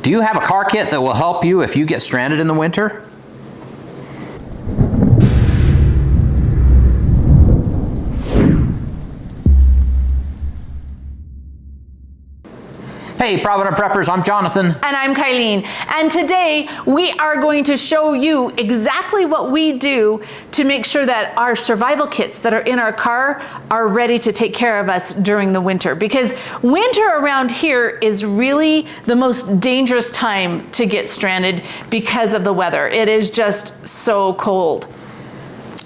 Do you have a car kit that will help you if you get stranded in the winter? Hey, Provident Preppers, I'm Jonathan. And I'm Kylene. And today we are going to show you exactly what we do to make sure that our survival kits that are in our car are ready to take care of us during the winter. Because winter around here is really the most dangerous time to get stranded because of the weather. It is just so cold.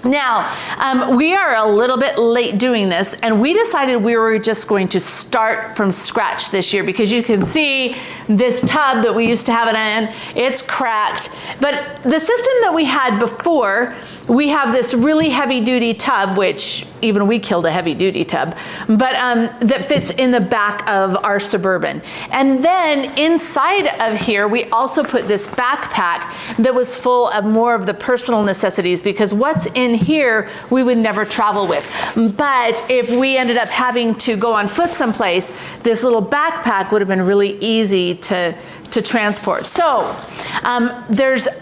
Now, we are a little bit late doing this, and we decided we were just going to start from scratch this year because you can see this tub that we used to have it in, it's cracked. But the system that we had before, we have this really heavy-duty tub, which even we killed a heavy-duty tub, but that fits in the back of our Suburban. And then inside of here, we also put this backpack that was full of more of the personal necessities, because what's in here we would never travel with. But if we ended up having to go on foot someplace, this little backpack would have been really easy to transport. So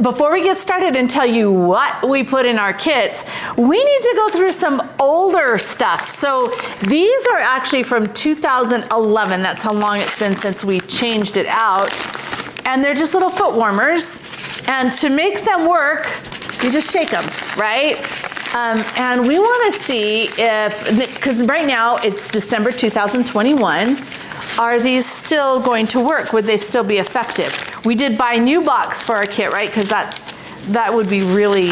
before we get started and tell you what we put in our kits, we need to go through some older stuff. So these are actually from 2011. That's how long it's been since we changed it out. And they're just little foot warmers. And to make them work, you just shake them, right? And we want to see if, because right now it's December 2021, are these still going to work? Would they still be effective? We did buy a new box for our kit, right? Because that would be really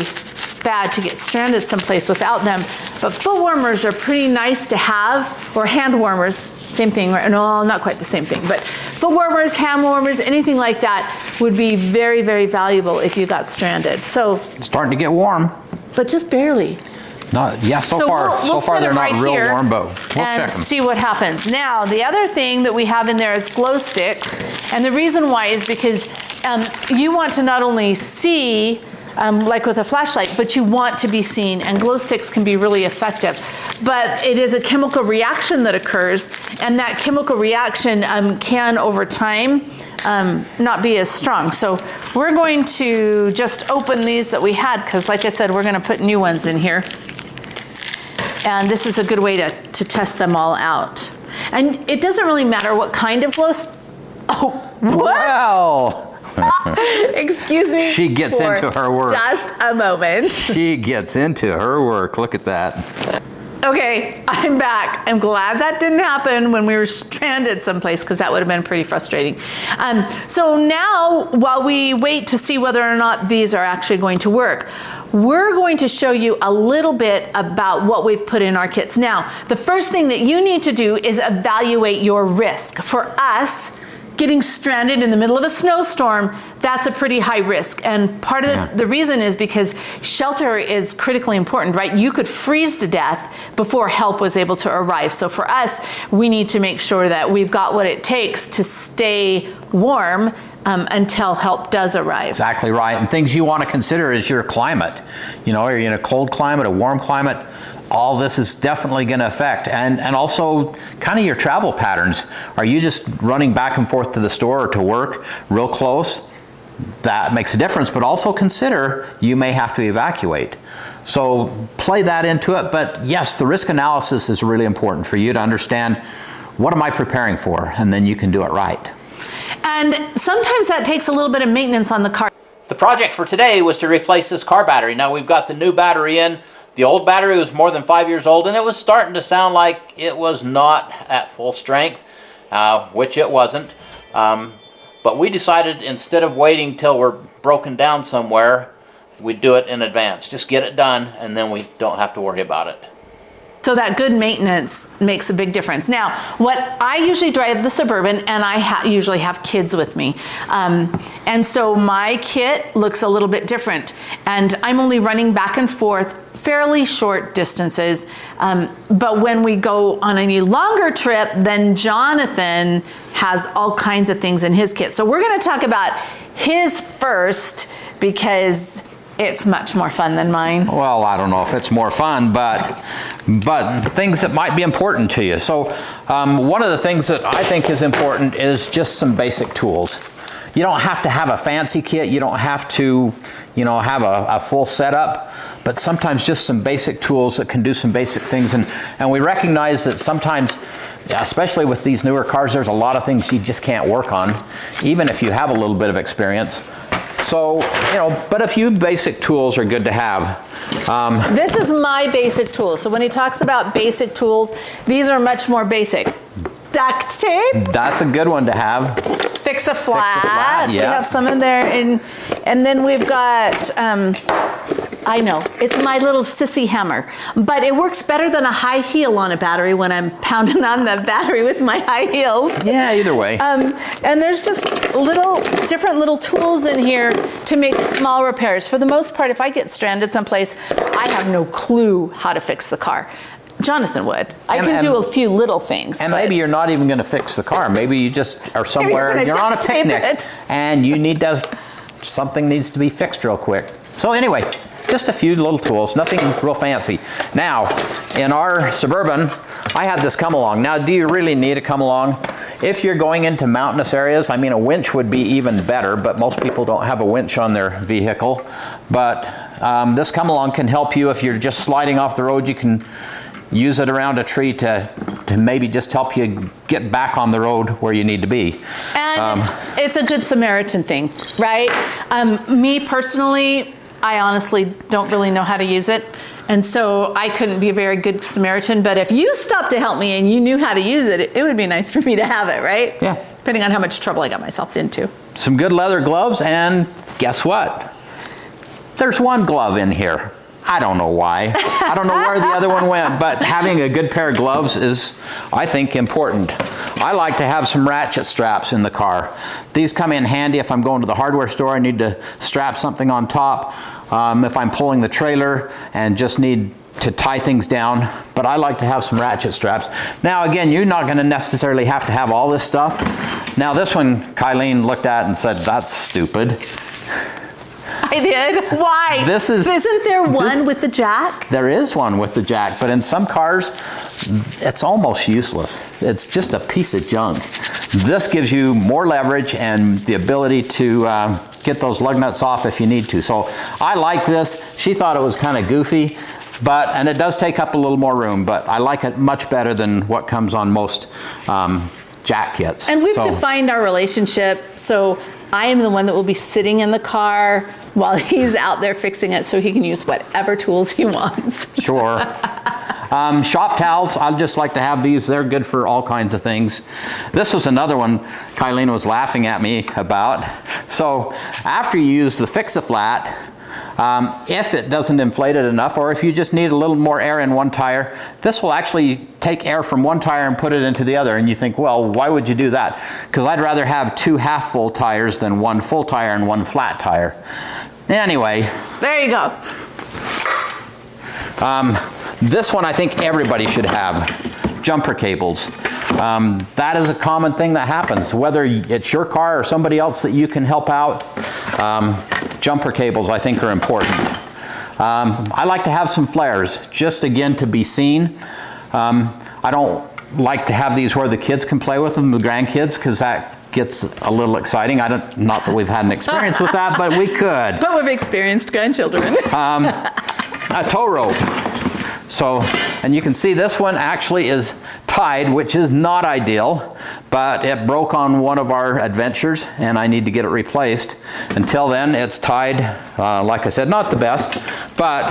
bad to get stranded someplace without them. But foot warmers are pretty nice to have, or hand warmers, same thing, right? No, not quite the same thing, but foot warmers, hand warmers, anything like that would be very, very valuable if you got stranded. So It's starting to get warm. But just barely. Yeah, so far they're not real warm, but we'll check them. See what happens. Now, the other thing that we have in there is glow sticks. And the reason why is because you want to not only see, like with a flashlight, but you want to be seen, and glow sticks can be really effective. But it is a chemical reaction that occurs, and that chemical reaction can, over time, not be as strong. So we're going to just open these that we had, because like I said, we're going to put new ones in here. And this is a good way to test them all out. And it doesn't really matter what kind of glow stick. Oh, what? Wow. Excuse me. She gets into her work. Just a moment. She gets into her work. Look at that. Okay, I'm back. I'm glad that didn't happen when we were stranded someplace, because that would have been pretty frustrating. So now, while we wait to see whether or not these are actually going to work, we're going to show you a little bit about what we've put in our kits. Now, the first thing that you need to do is evaluate your risk. For us, getting stranded in the middle of a snowstorm, that's a pretty high risk. And part of the reason is because shelter is critically important, right? You could freeze to death before help was able to arrive. So for us, we need to make sure that we've got what it takes to stay warm until help does arrive. Exactly right. And things you want to consider is your climate. You know, are you in a cold climate, a warm climate? All this is definitely going to affect, and also kind of your travel patterns. Are you just running back and forth to the store or to work real close? That makes a difference, but also consider you may have to evacuate. So play that into it, but yes, the risk analysis is really important for you to understand, what am I preparing for? And then you can do it right. And sometimes that takes a little bit of maintenance on the car. The project for today was to replace this car battery. Now we've got the new battery in. The old battery was more than 5 years old, and it was starting to sound like it was not at full strength, which it wasn't. But we decided, instead of waiting till we're broken down somewhere, we'd do it in advance. Just get it done, and then we don't have to worry about it. So that good maintenance makes a big difference. Now, what I usually drive the Suburban, and I usually have kids with me. And so my kit looks a little bit different. And I'm only running back and forth fairly short distances. But when we go on any longer trip, then Jonathan has all kinds of things in his kit. So we're gonna talk about his first, because it's much more fun than mine. Well, I don't know if it's more fun, but things that might be important to you. So one of the things that I think is important is just some basic tools. You don't have to have a fancy kit. You don't have to, you know, have a full setup, but sometimes just some basic tools that can do some basic things. And we recognize that sometimes, especially with these newer cars, there's a lot of things you just can't work on, even if you have a little bit of experience. So, you know, but a few basic tools are good to have. This is my basic tool. So when he talks about basic tools, these are much more basic. Duct tape. That's a good one to have. Fix a flat. Yeah. We have some in there. And then we've got, I know, it's my little sissy hammer, but it works better than a high heel on a battery when I'm pounding on the battery with my high heels. Yeah, either way. And there's just different little tools in here to make small repairs. For the most part, if I get stranded someplace, I have no clue how to fix the car. Jonathan would. I can do a few little things. And maybe you're not even going to fix the car. Maybe you just are somewhere, you're on a picnic, and you need to, something needs to be fixed real quick. So anyway, just a few little tools, nothing real fancy. Now, in our Suburban, I had this come along. Now, do you really need a come along? If you're going into mountainous areas, I mean, a winch would be even better, but most people don't have a winch on their vehicle. But this come along can help you if you're just sliding off the road. You can use it around a tree to maybe just help you get back on the road where you need to be. And it's a good Samaritan thing, right? Me personally, I honestly don't really know how to use it. And so I couldn't be a very good Samaritan, but if you stopped to help me and you knew how to use it, it would be nice for me to have it, right? Yeah. Depending on how much trouble I got myself into. Some good leather gloves, and guess what? There's one glove in here. I don't know why. I don't know where the other one went, but having a good pair of gloves is, I think, important. I like to have some ratchet straps in the car. These come in handy if I'm going to the hardware store. I need to strap something on top. If I'm pulling the trailer and just need to tie things down, but I like to have some ratchet straps. Now again, you're not going to necessarily have to have all this stuff. Now this one, Kylene looked at and said, that's stupid. I did. Why? Isn't there one with the jack? There is one with the jack, but in some cars, it's almost useless. It's just a piece of junk. This gives you more leverage and the ability to get those lug nuts off if you need to. So I like this. She thought it was kind of goofy, and it does take up a little more room, but I like it much better than what comes on most jack kits. And we've defined our relationship, so I am the one that will be sitting in the car while he's out there fixing it so he can use whatever tools he wants. Sure. Shop towels, I'd just like to have these. They're good for all kinds of things. This was another one Kylene was laughing at me about. So after you use the Fix-A-Flat, if it doesn't inflate it enough, or if you just need a little more air in one tire, this will actually take air from one tire and put it into the other. And you think, well, why would you do that? Because I'd rather have 2 half-full tires than 1 full tire and 1 flat tire. Anyway. There you go. This one I think everybody should have, jumper cables. That is a common thing that happens, whether it's your car or somebody else that you can help out. Jumper cables I think are important. I like to have some flares, just again to be seen. I don't like to have these where the kids can play with them, the grandkids, because that gets a little exciting. Not that we've had an experience with that, but we could. But we've experienced grandchildren. A tow rope. So, and you can see this one actually is tied, which is not ideal, but it broke on one of our adventures and I need to get it replaced. Until then, it's tied, like I said, not the best, but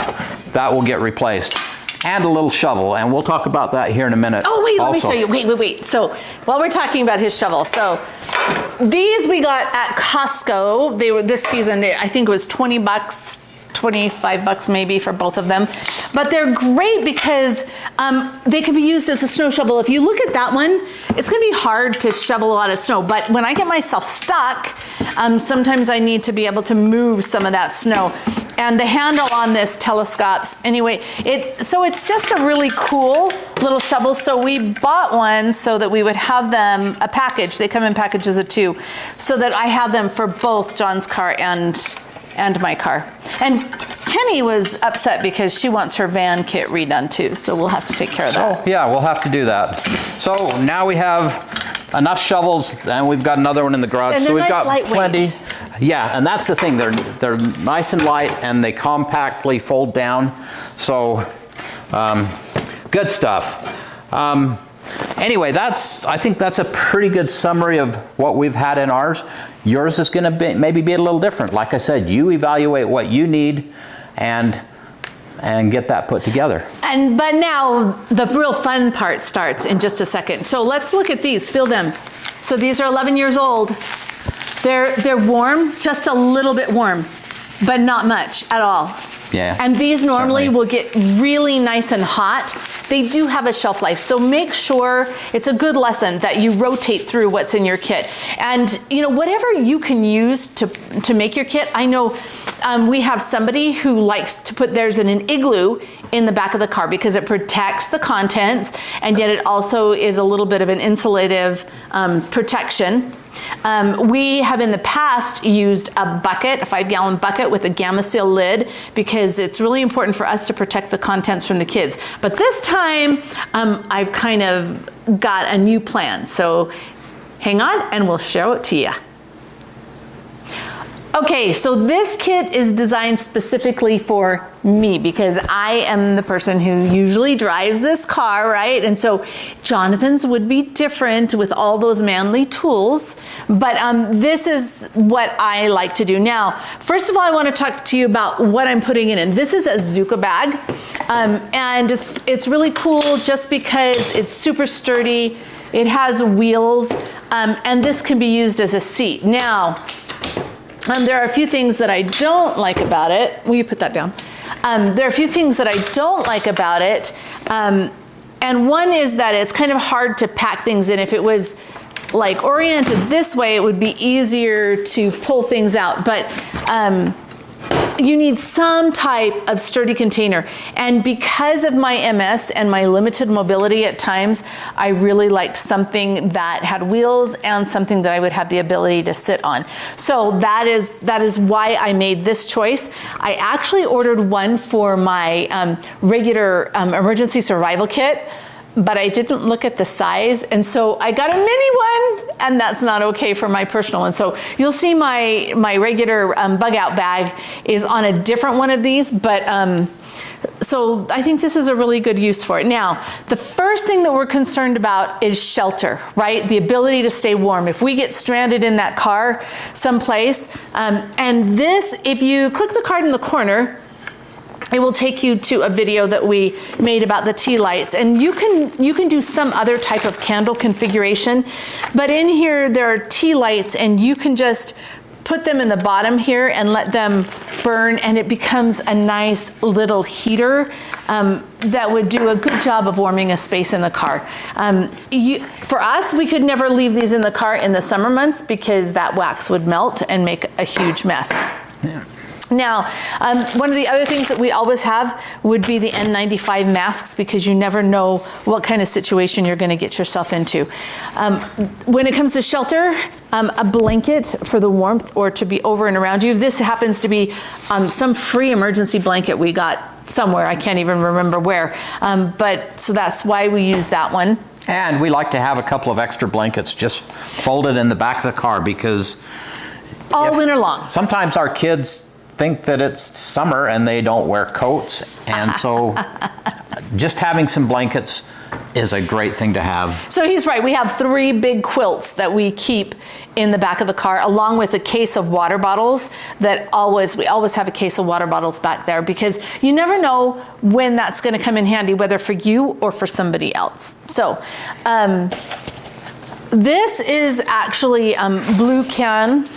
that will get replaced. And a little shovel, and we'll talk about that here in a minute. Oh, wait, let me also. show you. Wait. So while we're talking about his shovel, so these we got at Costco. They were this season, I think it was 20 bucks, 25 bucks maybe for both of them. But they're great because they can be used as a snow shovel. If you look at that one, it's gonna be hard to shovel a lot of snow. But when I get myself stuck, sometimes I need to be able to move some of that snow. And the handle on this telescopes. Anyway, so it's just a really cool little shovel. So we bought one so that we would have them, a package. They come in packages of 2, so that I have them for both John's car and my car. And Kenny was upset because she wants her van kit redone too, so we'll have to take care of that. Oh, yeah, we'll have to do that. So now we have enough shovels, and we've got another one in the garage. And So we've they're got nice, plenty. lightweight. Yeah, and that's the thing. They're nice and light, and they compactly fold down. So good stuff. Anyway, I think that's a pretty good summary of what we've had in ours. Yours is going to maybe be a little different. Like I said, you evaluate what you need and get that put together. But now the real fun part starts in just a second. So let's look at these, feel them. So these are 11 years old. They're warm, just a little bit warm, but not much at all. Yeah. And these normally certainly will get really nice and hot. They do have a shelf life, so make sure it's a good lesson that you rotate through what's in your kit. And you know, whatever you can use to make your kit. I know we have somebody who likes to put theirs in an igloo in the back of the car because it protects the contents, and yet it also is a little bit of an insulative protection. We have in the past used a bucket, a 5-gallon bucket with a Gamma Seal lid, because it's really important for us to protect the contents from the kids. But this time, I've kind of got a new plan. So hang on and we'll show it to you. Okay, so this kit is designed specifically for me because I am the person who usually drives this car, right? And so Jonathan's would be different with all those manly tools, but this is what I like to do. Now, first of all, I want to talk to you about what I'm putting in it. This is a Zuka bag, and it's really cool just because it's super sturdy. It has wheels, and this can be used as a seat. Now, there are a few things that I don't like about it. Will you put that down? There are a few things that I don't like about it. And one is that it's kind of hard to pack things in. If it was like oriented this way, it would be easier to pull things out. But you need some type of sturdy container. And because of my MS and my limited mobility at times, I really liked something that had wheels and something that I would have the ability to sit on. So that is why I made this choice. I actually ordered one for my regular emergency survival kit, but I didn't look at the size, and so I got a mini one, and that's not okay for my personal one. So you'll see my regular bug out bag is on a different one of these, but so I think this is a really good use for it. Now, the first thing that we're concerned about is shelter, right? The ability to stay warm. If we get stranded in that car someplace, and this, if you click the card in the corner, it will take you to a video that we made about the tea lights, and you can do some other type of candle configuration, but in here there are tea lights, and you can just put them in the bottom here and let them burn, and it becomes a nice little heater that would do a good job of warming a space in the car. For us, we could never leave these in the car in the summer months because that wax would melt and make a huge mess. Yeah. Now, one of the other things that we always have would be the N95 masks, because you never know what kind of situation you're going to get yourself into. When it comes to shelter, a blanket for the warmth or to be over and around you. This happens to be some free emergency blanket we got somewhere. I can't even remember where. But so that's why we use that one. And we like to have a couple of extra blankets just folded in the back of the car, because all winter long. Sometimes our kids think that it's summer and they don't wear coats, and so just having some blankets is a great thing to have. So he's right. We have 3 big quilts that we keep in the back of the car, along with a case of water bottles that we always have a case of water bottles back there, because you never know when that's going to come in handy, whether for you or for somebody else. So this is actually blue can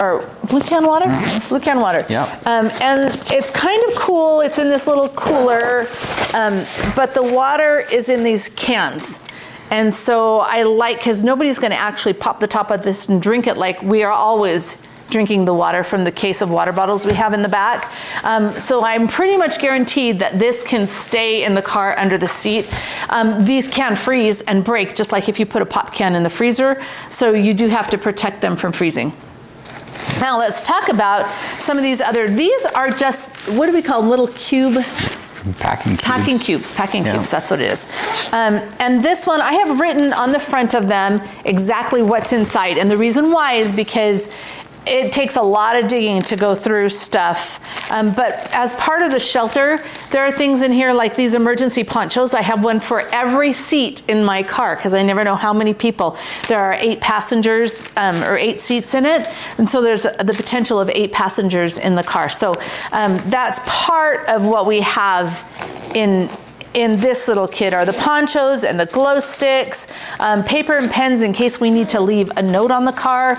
or blue can water? Mm-hmm. Blue can water. Yeah. And it's kind of cool. It's in this little cooler, but the water is in these cans. And so I like, because nobody's going to actually pop the top of this and drink it like we are always drinking the water from the case of water bottles we have in the back. So I'm pretty much guaranteed that this can stay in the car under the seat. These can freeze and break, just like if you put a pop can in the freezer. So you do have to protect them from freezing. Now let's talk about some of these are just, what do we call them, little cube Packing cubes. Packing cubes, that's what it is. And this one, I have written on the front of them exactly what's inside. And the reason why is because it takes a lot of digging to go through stuff. But as part of the shelter, there are things in here like these emergency ponchos. I have one for every seat in my car because I never know how many people. There are 8 passengers or 8 seats in it. And so there's the potential of 8 passengers in the car. So that's part of what we have in this little kit are the ponchos and the glow sticks, paper and pens in case we need to leave a note on the car,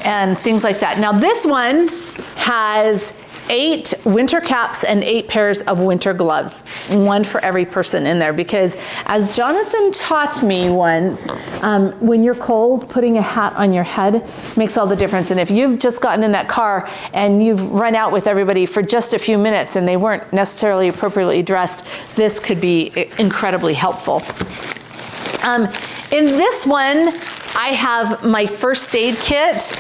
and things like that. Now this one has 8 winter caps and 8 pairs of winter gloves, one for every person in there, because as Jonathan taught me once, when you're cold, putting a hat on your head makes all the difference. And if you've just gotten in that car and you've run out with everybody for just a few minutes and they weren't necessarily appropriately dressed, this could be incredibly helpful. In this one, I have my first aid kit,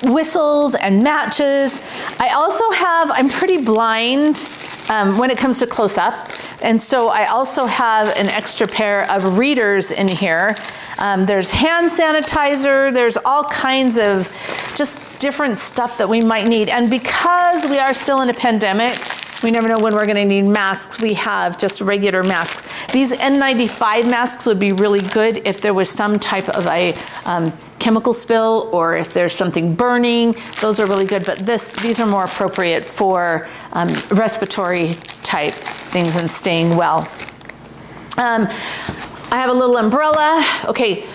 whistles and matches. I also have, I'm pretty blind when it comes to close up. And so I also have an extra pair of readers in here. There's hand sanitizer, there's all kinds of just different stuff that we might need. And because we are still in a pandemic, we never know when we're gonna need masks. We have just regular masks. These N95 masks would be really good if there was some type of a chemical spill or if there's something burning. Those are really good, but these are more appropriate for respiratory type things and staying well. I have a little umbrella. Okay.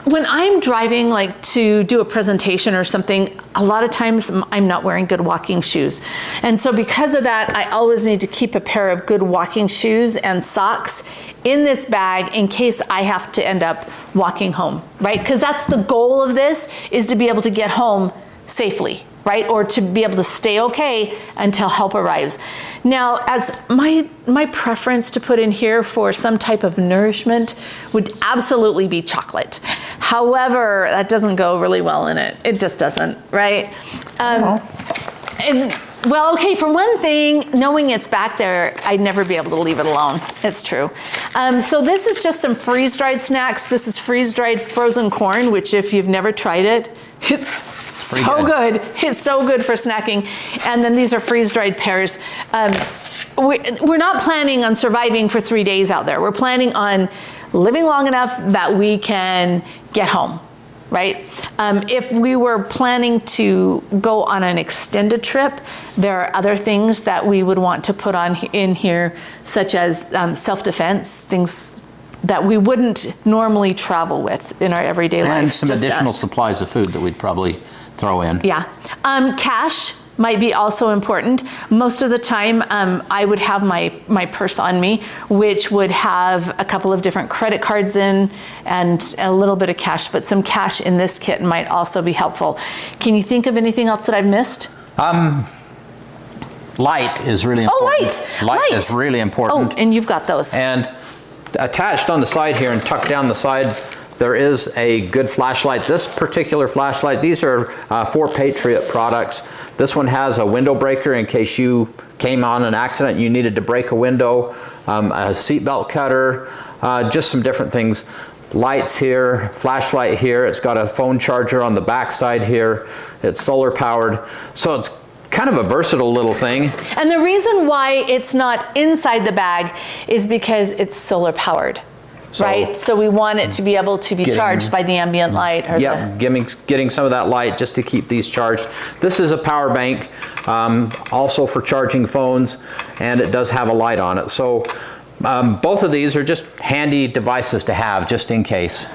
When I'm driving like to do a presentation or something, a lot of times I'm not wearing good walking shoes. And so because of that, I always need to keep a pair of good walking shoes and socks in this bag in case I have to end up walking home, right? Because that's the goal of this, is to be able to get home safely, right? Or to be able to stay okay until help arrives. Now, as my preference to put in here for some type of nourishment would absolutely be chocolate. However, that doesn't go really well in it. It just doesn't, right? Well, okay, for one thing, knowing it's back there, I'd never be able to leave it alone. It's true. So this is just some freeze-dried snacks. This is freeze-dried frozen corn, which if you've never tried it, it's so good. It's so good for snacking. And then these are freeze-dried pears. We're not planning on surviving for 3 days out there. We're planning on living long enough that we can get home, right? If we were planning to go on an extended trip, there are other things that we would want to put on in here, such as self-defense, things that we wouldn't normally travel with in our everyday life. And some additional supplies of food that we'd probably throw in. Yeah. Cash might be also important. Most of the time, I would have my purse on me, which would have a couple of different credit cards in and a little bit of cash, but some cash in this kit might also be helpful. Can you think of anything else that I've missed? Light is really important. Oh, light is really important. Oh, and you've got those. And attached on the side here and tucked down the side, there is a good flashlight. This particular flashlight, these are 4 Patriot products. This one has a window breaker in case you came on an accident, you needed to break a window, a seatbelt cutter, just some different things. Lights here, flashlight here. It's got a phone charger on the back side here. It's solar powered. So it's kind of a versatile little thing. And the reason why it's not inside the bag is because it's solar powered. Right, so we want it to be able to be charged by the ambient light. Or getting some of that light just to keep these charged. This is a power bank, also for charging phones, and it does have a light on it. So both of these are just handy devices to have just in case.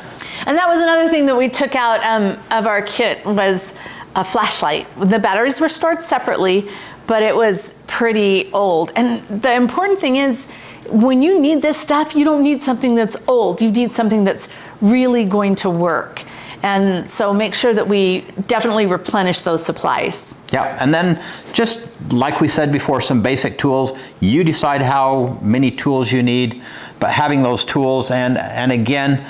And that was another thing that we took out of our kit was a flashlight. The batteries were stored separately, but it was pretty old. And the important thing is, when you need this stuff, you don't need something that's old. You need something that's really going to work. And so make sure that we definitely replenish those supplies. Yeah, and then just like we said before, some basic tools. You decide how many tools you need, but having those tools, and again,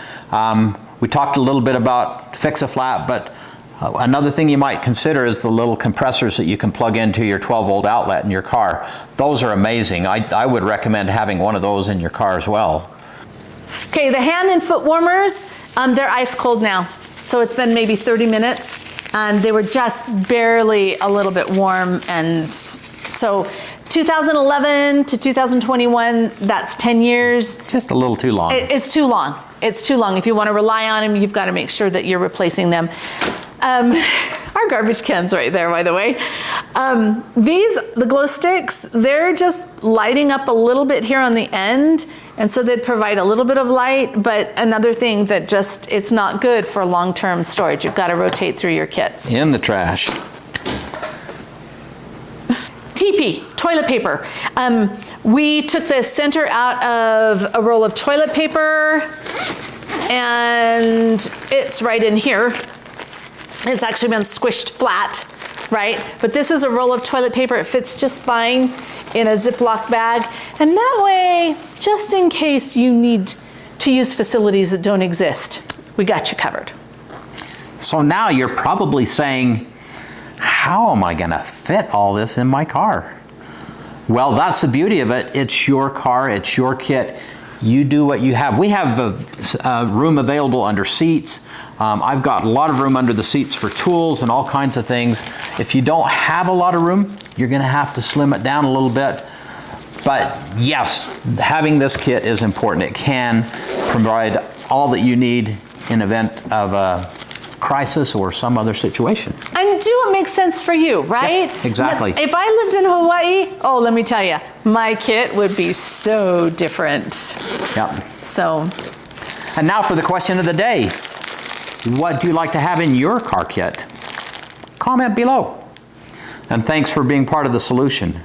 we talked a little bit about Fix-A-Flat, but Another thing you might consider is the little compressors that you can plug into your 12-volt outlet in your car. Those are amazing. I would recommend having one of those in your car as well. Okay, the hand and foot warmers, they're ice cold now. So it's been maybe 30 minutes and they were just barely a little bit warm. And so 2011 to 2021, that's 10 years. Just a little too long. It's too long. It's too long. If you want to rely on them, you've got to make sure that you're replacing them. Our garbage can's right there, by the way. The glow sticks, they're just lighting up a little bit here on the end. And so they'd provide a little bit of light, but another thing that just, it's not good for long-term storage. You've got to rotate through your kits. In the trash. TP, toilet paper. We took the center out of a roll of toilet paper and it's right in here. It's actually been squished flat, right? But this is a roll of toilet paper. It fits just fine in a Ziploc bag. And that way, just in case you need to use facilities that don't exist, we got you covered. So now you're probably saying, how am I gonna fit all this in my car? Well, that's the beauty of it. It's your car, it's your kit. You do what you have. We have room available under seats. I've got a lot of room under the seats for tools and all kinds of things. If you don't have a lot of room, you're gonna have to slim it down a little bit. But yes, having this kit is important. It can provide all that you need in event of a crisis or some other situation. And do what makes sense for you, right? Yep, exactly. If I lived in Hawaii, oh, let me tell you, my kit would be so different. Yep. So. And now for the question of the day. What do you like to have in your car kit? Comment below. And thanks for being part of the solution.